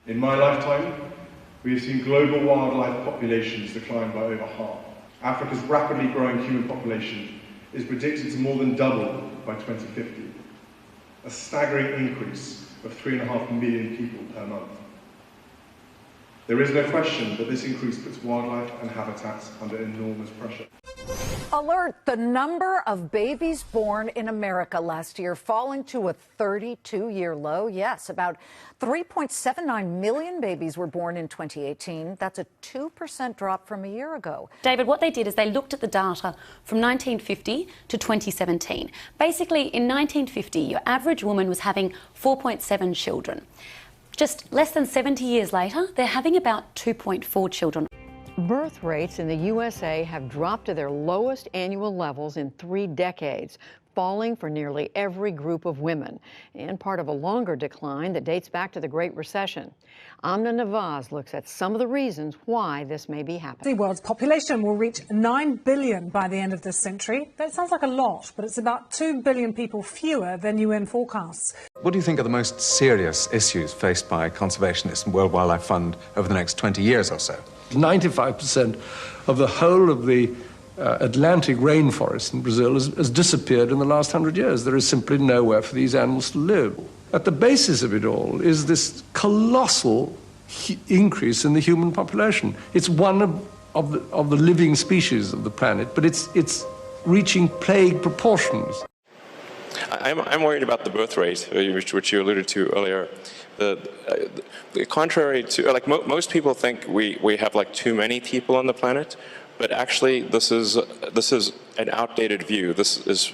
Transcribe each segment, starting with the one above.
In my lifetime, we have seen global wildlife populations decline by over half. Africa's rapidly growing human population is predicted to more than double by 2050, a staggering increase of 3.5 million people per month. There is no question that this increase puts wildlife and habitats under enormous pressure. Alert! The number of babies born in America last year falling to a 32-year low. Yes, about 3.79 million babies were born in 2018. That's a 2% drop from a year ago. David, what they did is they looked at the data from 1950 to 2017. Basically, in 1950, your average woman was having 4.7 children. Just less than 70 years later, they're having about 2.4 children. Birth rates in the USA have dropped to their lowest annual levels in 3 decades, falling for nearly every group of women, and part of a longer decline that dates back to the Great Recession. Amna Nawaz looks at some of the reasons why this may be happening. The world's population will reach 9 billion by the end of this century. That sounds like a lot, but it's about 2 billion people fewer than UN forecasts. What do you think are the most serious issues faced by conservationists and World Wildlife Fund over the next 20 years or so? 95% of the whole of the Atlantic rainforest in Brazil has disappeared in the last 100 years. There is simply nowhere for these animals to live. At the basis of it all is this colossal increase in the human population. It's one of the living species of the planet, but it's reaching plague proportions. I'm worried about the birth rate, which you alluded to earlier. Contrary to, most people think we have too many people on the planet, but actually this is an outdated view. This is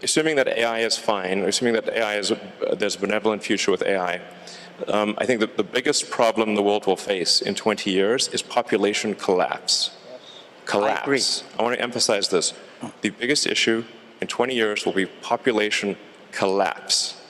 assuming that AI is fine, assuming that there's a benevolent future with AI. I think that the biggest problem the world will face in 20 years is population collapse. Collapse. I agree. I want to emphasize this. The biggest issue in 20 years will be population collapse.